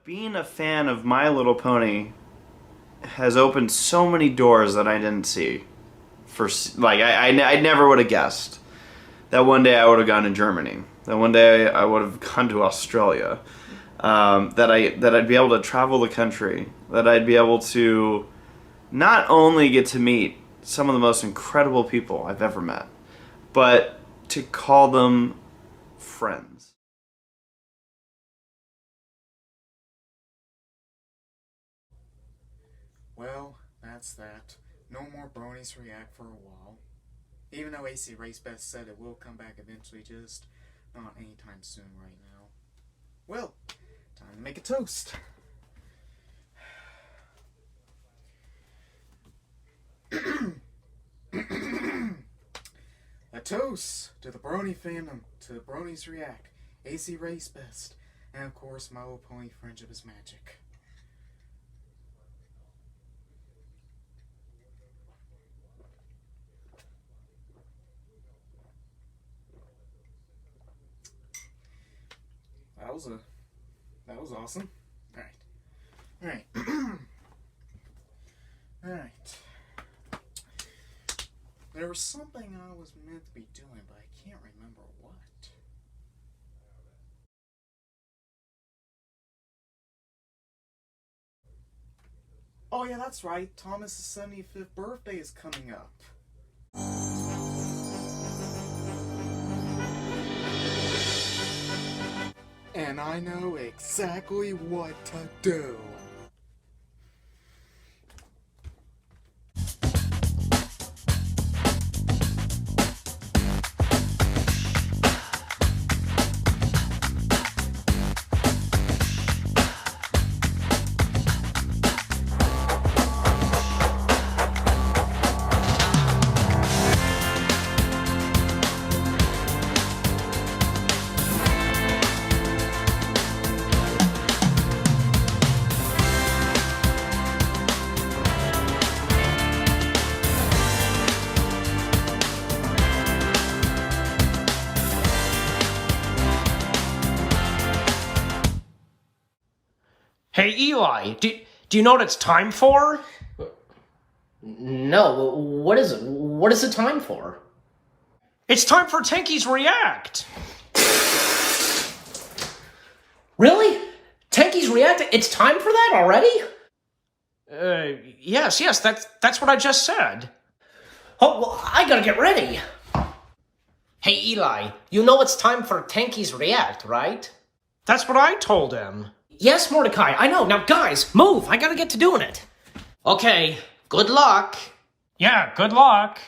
Being a fan of My Little Pony has opened so many doors that I didn't see. I never would have guessed that one day I would have gone to Germany. That one day I would have gone to Australia. That I'd be able to travel the country. That I'd be able to not only get to meet some of the most incredible people I've ever met, but to call them friends. Well, that's that. No more bronies react for a while. Even though AC Race Best said it will come back eventually, just not anytime soon right now. Well, time to make a toast. A toast to the Brony fandom, to the Bronies React, AC Race Best, and of course My Little Pony Friendship is Magic. That was awesome. Alright. Alright. There was something I was meant to be doing, but I can't remember what. Oh yeah, that's right. Thomas's 75th birthday is coming up. And I know exactly what to do. Hey, Eli, do you know what it's time for? No, what is it? What is it time for? It's time for Tankies React! Really? Tankies React? It's time for that already? Yes, that's what I just said. Oh, well, I gotta get ready. Hey, Eli, you know it's time for Tankies React, right? That's what I told him. Yes, Mordecai, I know. Now, guys, move. I gotta get to doing it. Okay, good luck. Yeah, good luck.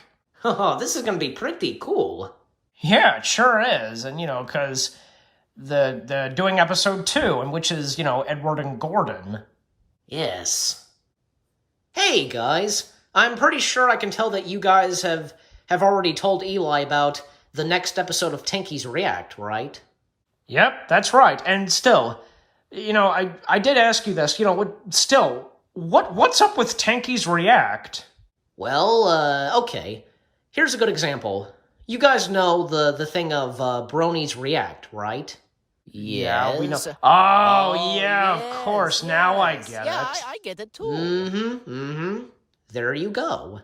Oh, this is gonna be pretty cool. Yeah, it sure is. And, 'cause the doing episode 2, and which is, Edward and Gordon. Yes. Hey, guys. I'm pretty sure I can tell that you guys have already told Eli about the next episode of Tankies React, right? Yep, that's right. And still, I did ask you this, what's up with Tankies React? Well, okay. Here's a good example. You guys know the thing of Bronies React, right? Yeah, we know. Oh, yeah, of course. Yes. Now I get Yeah, it. I get it too. Mm-hmm. There you go.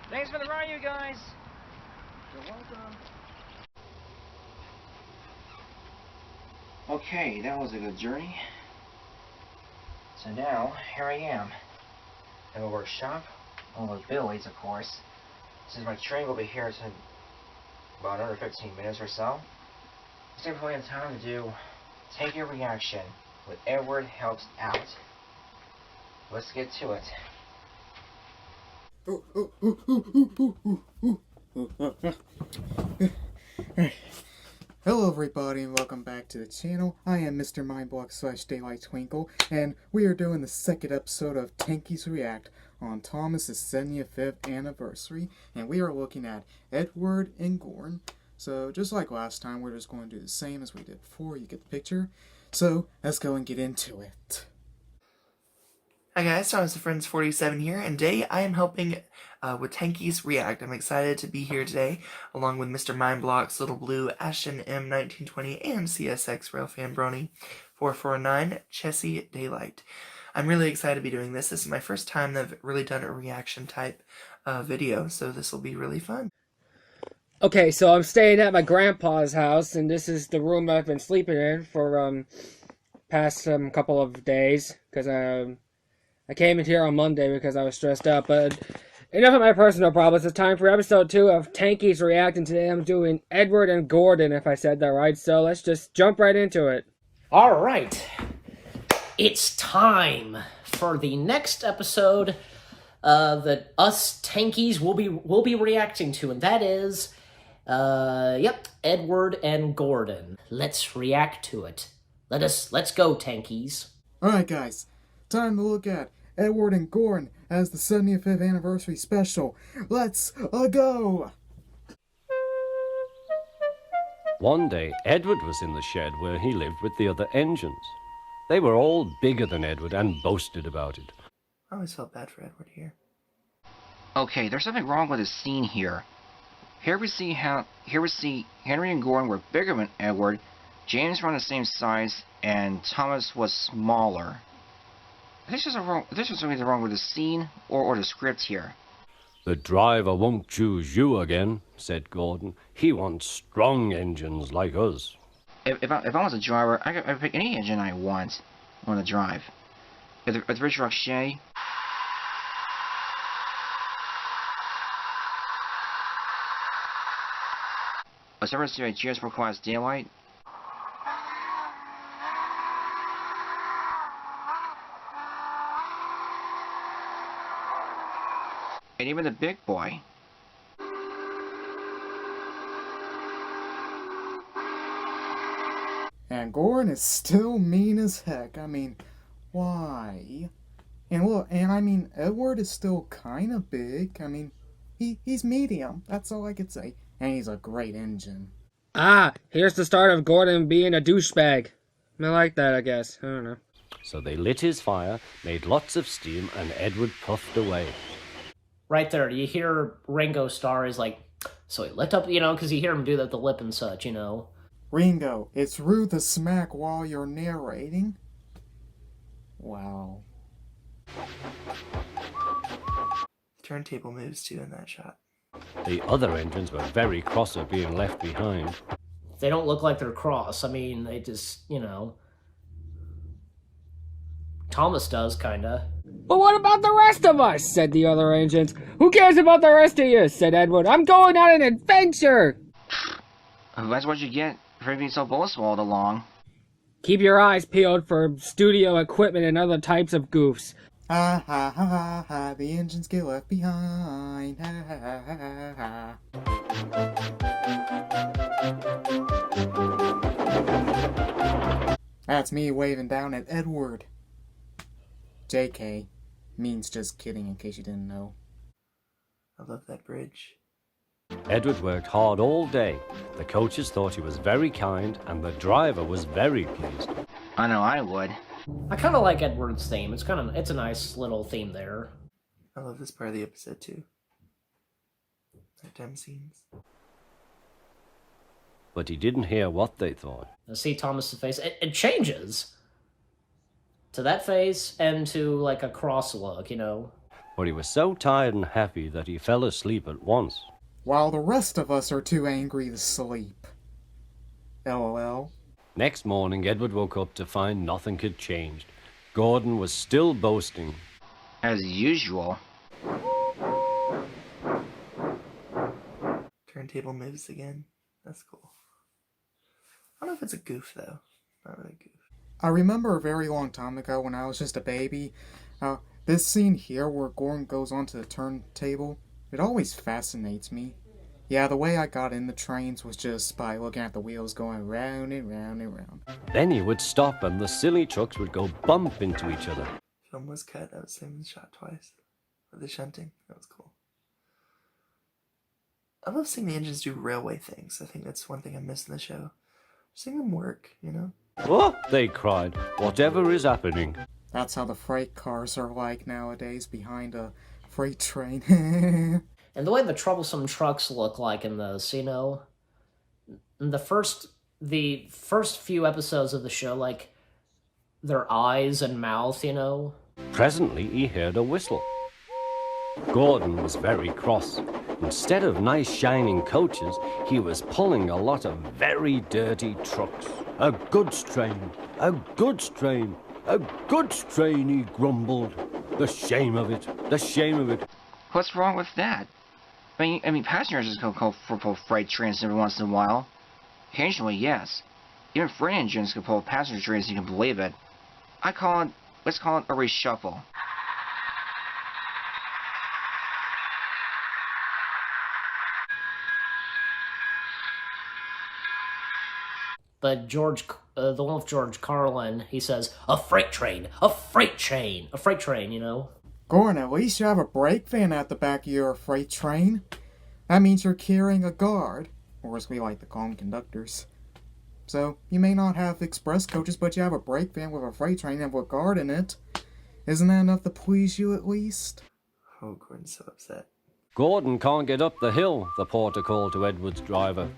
Thanks for the ride, you guys. You're welcome. Okay, that was a good journey. So now, here I am. At a workshop, all with Billy's, of course. Since my train will be here in about another 15 minutes or so, it's definitely time to do Take Your Reaction with Edward Helps Out. Let's get to it. Hello everybody and welcome back to the channel. I am Mr. Mindblock / Daylight Twinkle, and we are doing the second episode of Tankies React on Thomas's 75th anniversary, and we are looking at Edward and Gordon. So just like last time, we're just going to do the same as we did before. You get the picture. So let's go and get into it. Hi guys, Thomas the Friends 47 here, and today I am helping with Tankies React. I'm excited to be here today, along with Mr. Mindblock's Little Blue, Ashton M1920, and CSX Railfan Brony 449, Chessie Daylight. I'm really excited to be doing this. This is my first time that I've really done a reaction type video, so this will be really fun. Okay, so I'm staying at my grandpa's house, and this is the room I've been sleeping in for past couple of days, because I came in here on Monday because I was stressed out. But enough of my personal problems. It's time for episode 2 of Tankies React, and today I'm doing Edward and Gordon, if I said that right. So let's just jump right into it. All right. It's time for the next episode that us Tankies will be reacting to, and that is, Edward and Gordon. Let's react to it. Let's go, Tankies. Alright guys, time to look at Edward and Gordon as the 75th anniversary special. Let's go! One day, Edward was in the shed where he lived with the other engines. They were all bigger than Edward and boasted about it. I always felt bad for Edward here. Okay, there's something wrong with the scene here. Here we see Henry and Gordon were bigger than Edward, James were on the same size, and Thomas was smaller. This is something wrong with the scene or the script here. The driver won't choose you again, said Gordon. He wants strong engines like us. If I was a driver, I could pick any engine I want to drive. With Rich Roche. A separate series cheers for Class Daylight. And even the big boy. And Gordon is still mean as heck. I mean, why? And look, I mean, Edward is still kind of big. I mean, he's medium. That's all I could say. And he's a great engine. Ah, here's the start of Gordon being a douchebag. I like that, I guess. I don't know. So they lit his fire, made lots of steam, and Edward puffed away. Right there, you hear Ringo Starr is like, so he lit up, because you hear him do that, the lip and such, Ringo, it's rude to smack while you're narrating. Wow. The turntable moves too in that shot. The other engines were very cross at being left behind. They don't look like they're cross. I mean, they just, Thomas does, kinda. But what about the rest of us? Said the other engines. Who cares about the rest of you? Said Edward. I'm going on an adventure. That's what you get for being so boastful all along. Keep your eyes peeled for studio equipment and other types of goofs. Ha ha ha ha ha, the engines get left behind. Ha ha ha ha ha. That's me waving down at Edward. JK means just kidding, in case you didn't know. I love that bridge. Edward worked hard all day. The coaches thought he was very kind, and the driver was very pleased. I know I would. I kind of like Edward's theme. It's a nice little theme there. I love this part of the episode too. Nighttime scenes. But he didn't hear what they thought. I see Thomas's face. It changes to that face and to like a cross look, But he was so tired and happy that he fell asleep at once. While the rest of us are too angry to sleep. LOL. Next morning, Edward woke up to find nothing had changed. Gordon was still boasting. As usual. Turntable moves again. That's cool. I don't know if it's a goof though. Not really a goof. I remember a very long time ago when I was just a baby, this scene here where Gordon goes onto the turntable, it always fascinates me. Yeah, the way I got in the trains was just by looking at the wheels going round and round and round. Then he would stop and the silly trucks would go bump into each other. Film was cut. That was same shot twice. For the shunting. That was cool. I love seeing the engines do railway things. I think that's one thing I miss in the show. Seeing them work, you know? Oh, they cried. Whatever is happening? That's how the freight cars are like nowadays, behind a freight train. And the way the troublesome trucks look like in this, you know, the first few episodes of the show, like, their eyes and mouth, you know. Presently he heard a whistle. Gordon was very cross. Instead of nice shining coaches, he was pulling a lot of very dirty trucks. A goods train, a goods train, a goods train, he grumbled. The shame of it, the shame of it. What's wrong with that? I mean, passengers just go pull freight trains every once in a while. Occasionally, yes. Even freight engines can pull passenger trains, you can believe it. Let's call it a reshuffle. But the one with George Carlin, he says, a freight train, a freight train, a freight train, you know? Gordon, at least you have a brake van at the back of your freight train. That means you're carrying a guard, or as we like to call them, conductors. So, you may not have express coaches, but you have a brake van with a freight train and with a guard in it. Isn't that enough to please you at least? Oh, Gordon's so upset. Gordon can't get up the hill, the porter called to Edward's driver.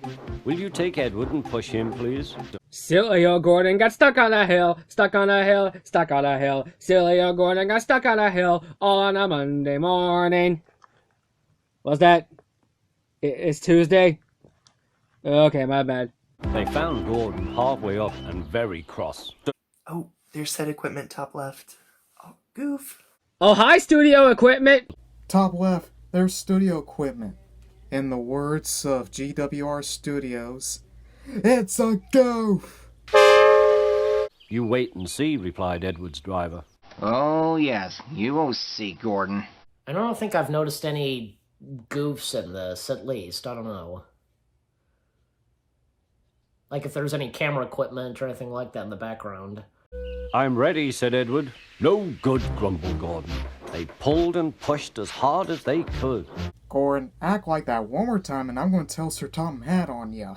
Will you take Edward and push him, please? Silly old Gordon got stuck on a hill, stuck on a hill, stuck on a hill. Silly old Gordon got stuck on a hill on a Monday morning. What's that? It's Tuesday? Okay, my bad. They found Gordon halfway up and very cross. Oh, there's set equipment top left. Oh, goof. Oh, hi, studio equipment! Top left, there's studio equipment. In the words of GWR Studios, it's a goof! You wait and see, replied Edward's driver. Oh, yes, you will see, Gordon. I don't think I've noticed any goofs in this, at least. I don't know. Like if there's any camera equipment or anything like that in the background. I'm ready, said Edward. No good, grumbled Gordon. They pulled and pushed as hard as they could. Gordon, act like that one more time and I'm going to tell Sir Tom Hat on ya.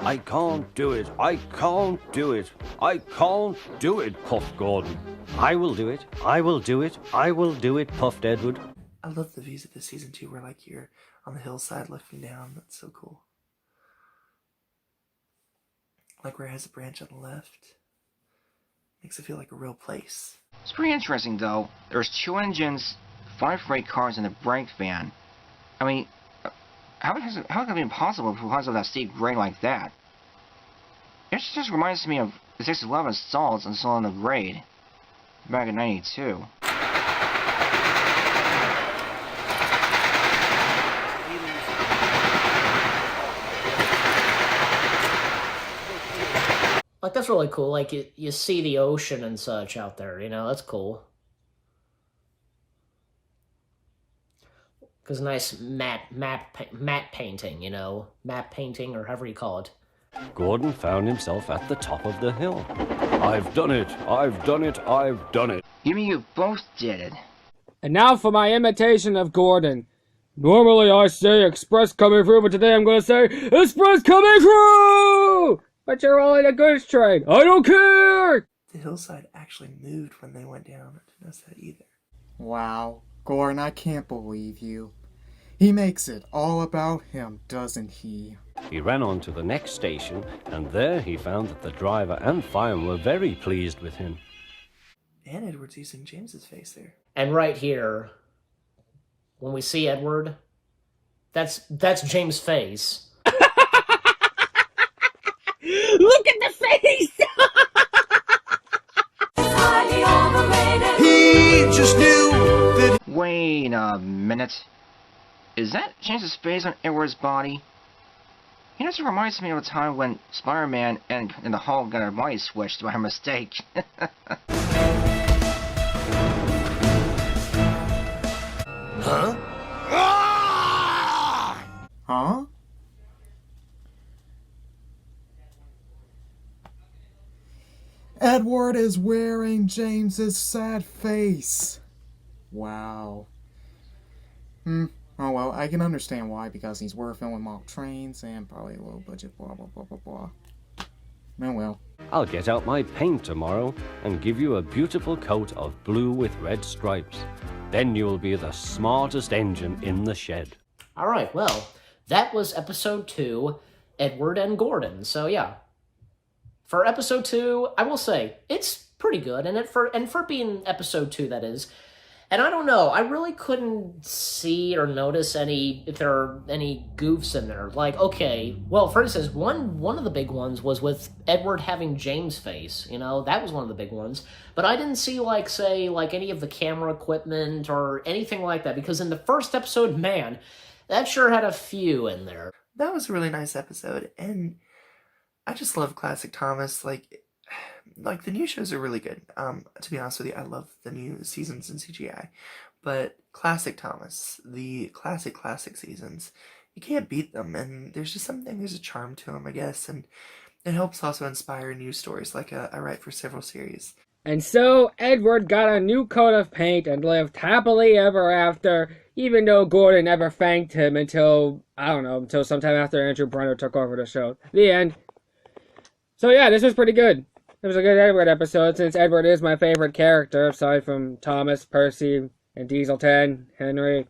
I can't do it. I can't do it. I can't do it, puffed Gordon. I will do it. I will do it. I will do it, puffed Edward. I love the views of this season too, where like you're on the hillside looking down. That's so cool. Like where it has a branch on the left. Makes it feel like a real place. It's pretty interesting, though. There's 2 engines, 5 freight cars, and a brake van. I mean, how can it be possible because of that steep grade like that? It just reminds me of the 611 stalls and on the grade back in '92. Like, that's really cool. Like, you see the ocean and such out there, you know? That's cool. Because nice matte painting, you know? Matte painting, or however you call it. Gordon found himself at the top of the hill. I've done it. I've done it. I've done it. You mean you both did it? And now for my imitation of Gordon. Normally I say express coming through, but today I'm going to say express coming through! But you're all in a goods train. I don't care! The hillside actually moved when they went down. I didn't notice that either. Wow, Gordon, I can't believe you. He makes it all about him, doesn't he? He ran on to the next station, and there he found that the driver and fireman were very pleased with him. And Edward's using James's face there. And right here, when we see Edward, that's James' face. Look at the face! He just knew that. Wait a minute. Is that James's face on Edward's body? You know, it reminds me of a time when Spider-Man and the Hulk got their body switched by a mistake. Huh? Huh? Edward is wearing James's sad face. Wow. Oh well, I can understand why, because he's working with mock trains and probably a low budget, blah blah blah blah blah. Oh well. I'll get out my paint tomorrow and give you a beautiful coat of blue with red stripes. Then you'll be the smartest engine in the shed. Alright, well, that was episode 2, Edward and Gordon. So yeah. For episode 2, I will say, it's pretty good, and for being episode 2, that is. And I don't know, I really couldn't see or notice if there are any goofs in there. Like, okay, well, for instance, one of the big ones was with Edward having James' face, you know, that was one of the big ones. But I didn't see, any of the camera equipment or anything like that, because in the first episode, man, that sure had a few in there. That was a really nice episode, and I just love classic Thomas. Like the new shows are really good. To be honest with you, I love the new seasons in CGI, but classic Thomas, the classic seasons, you can't beat them, and there's a charm to them, I guess, and it helps also inspire new stories, like I write for several series. And so Edward got a new coat of paint and lived happily ever after, even though Gordon never thanked him until sometime after Andrew Brenner took over the show. The end. So yeah, this was pretty good. It was a good Edward episode, since Edward is my favorite character, aside from Thomas, Percy, and Diesel 10, Henry,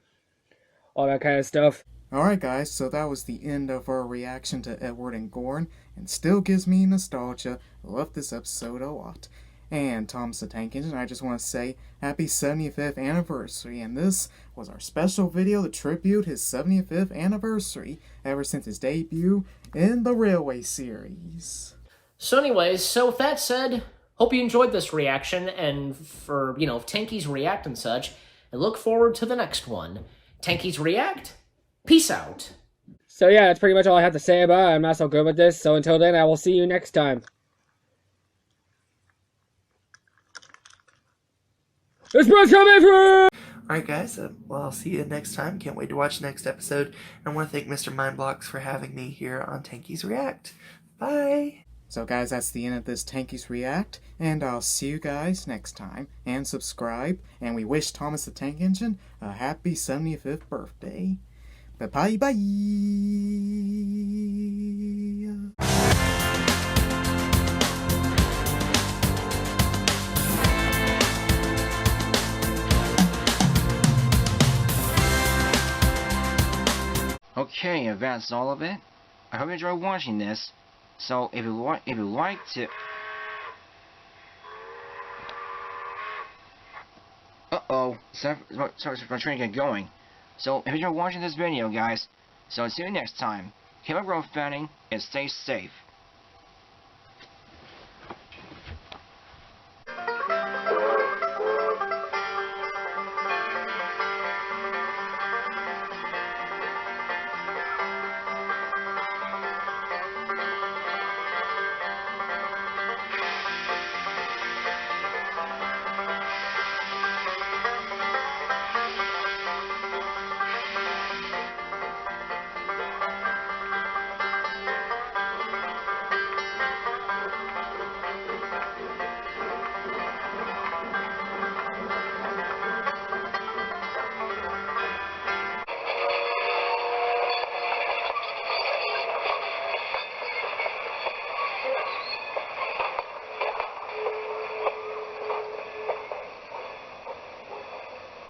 all that kind of stuff. Alright guys, so that was the end of our reaction to Edward and Gordon, and still gives me nostalgia. I love this episode a lot. And Thomas the Tank Engine, I just want to say happy 75th anniversary, and this was our special video to tribute his 75th anniversary ever since his debut in the Railway series. So anyways, with that said, hope you enjoyed this reaction, and for, Tankies React and such, and look forward to the next one. Tankies React, peace out. So yeah, that's pretty much all I have to say about it. I'm not so good with this, so until then, I will see you next time. This bro's coming through! Alright guys, well, I'll see you next time. Can't wait to watch the next episode. And I want to thank Mr. Mindblocks for having me here on Tankies React. Bye! So guys, that's the end of this Tankies React, and I'll see you guys next time, and subscribe, and we wish Thomas the Tank Engine a happy 75th birthday. Bye-bye! Okay, if that's all of it, I hope you enjoyed watching this. So if you like to, sorry for trying to get going. So if you're watching this video, guys, so see you next time. Keep on growth fanning and stay safe.